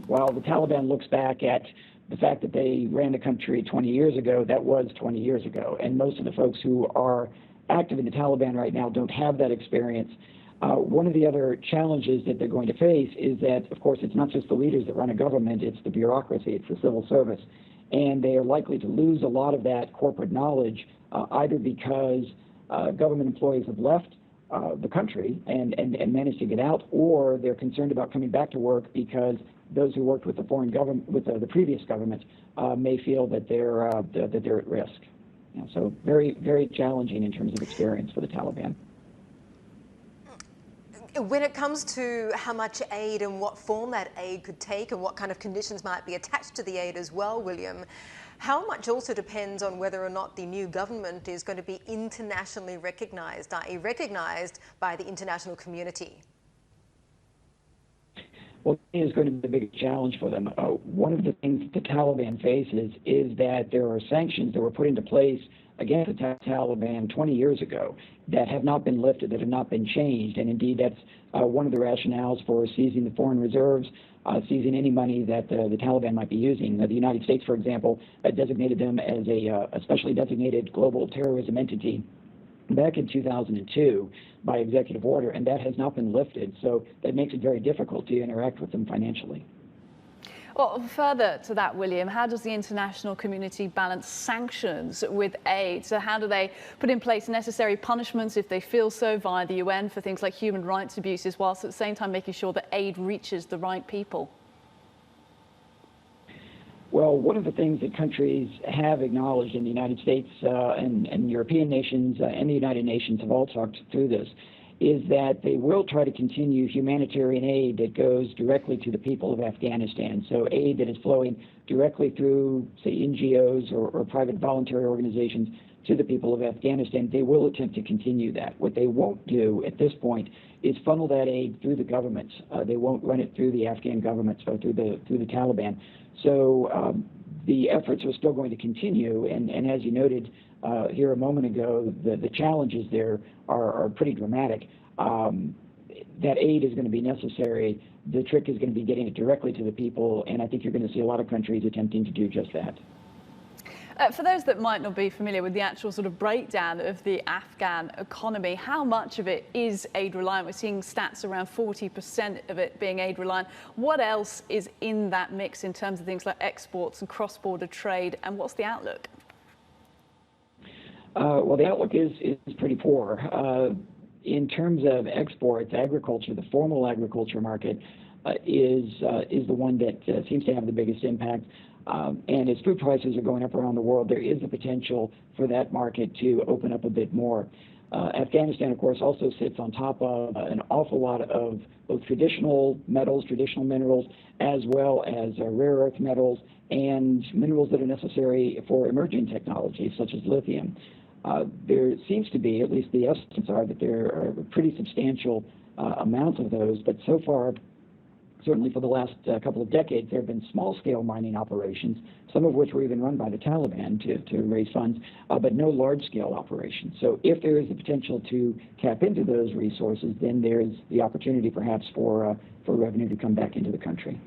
while the Taliban looks back at the fact that they ran the country 20 years ago, that was 20 years ago. And most of the folks who are active in the Taliban right now don't have that experience. One of the other challenges that they're going to face is that, of course, it's not just the leaders that run a government, it's the bureaucracy, it's the civil service. And they are likely to lose a lot of that corporate knowledge, either because government employees have left the country and managed to get out, or they're concerned about coming back to work because those who worked with the foreign government, with the previous government, may feel that they're at risk. So very, very challenging in terms of experience for the Taliban. When it comes to how much aid and what form that aid could take and what kind of conditions might be attached to the aid as well, William, how much also depends on whether or not the new government is going to be internationally recognised, i.e. recognised by the international community? Well, it is going to be the biggest challenge for them. One of the things the Taliban faces is that there are sanctions that were put into place against the Taliban 20 years ago that have not been lifted, that have not been changed. And indeed, that's one of the rationales for seizing the foreign reserves, seizing any money that the Taliban might be using. The United States, for example, designated them as a specially designated global terrorism entity back in 2002 by executive order, and that has not been lifted. So that makes it very difficult to interact with them financially. Well, further to that, William, how does the international community balance sanctions with aid? So how do they put in place necessary punishments if they feel so via the UN for things like human rights abuses, whilst at the same time making sure that aid reaches the right people? Well, one of the things that countries have acknowledged in the United States and European nations and the United Nations have all talked through this, is that they will try to continue humanitarian aid that goes directly to the people of Afghanistan. So aid that is flowing directly through, say, NGOs or private voluntary organizations to the people of Afghanistan. They will attempt to continue that. What they won't do at this point is funnel that aid through the government. They won't run it through the Afghan government, so through the Taliban. So the efforts are still going to continue, and as you noted here a moment ago, the challenges there are pretty dramatic. That aid is going to be necessary. The trick is going to be getting it directly to the people, and I think you're going to see a lot of countries attempting to do just that. For those that might not be familiar with the actual sort of breakdown of the Afghan economy, how much of it is aid-reliant? We're seeing stats around 40% of it being aid-reliant. What else is in that mix in terms of things like exports and cross-border trade, and what's the outlook? Well, the outlook is pretty poor. In terms of exports, agriculture, the formal agriculture market is the one that seems to have the biggest impact. And as food prices are going up around the world, there is the potential for that market to open up a bit more. Afghanistan, of course, also sits on top of an awful lot of both traditional metals, traditional minerals, as well as rare earth metals and minerals that are necessary for emerging technologies, such as lithium. There seems to be, at least the estimates are, that there are pretty substantial amounts of those, but so far, certainly for the last couple of decades, there have been small-scale mining operations, some of which were even run by the Taliban to raise funds, but no large-scale operations. So if there is the potential to tap into those resources, then there's the opportunity perhaps for revenue to come back into the country.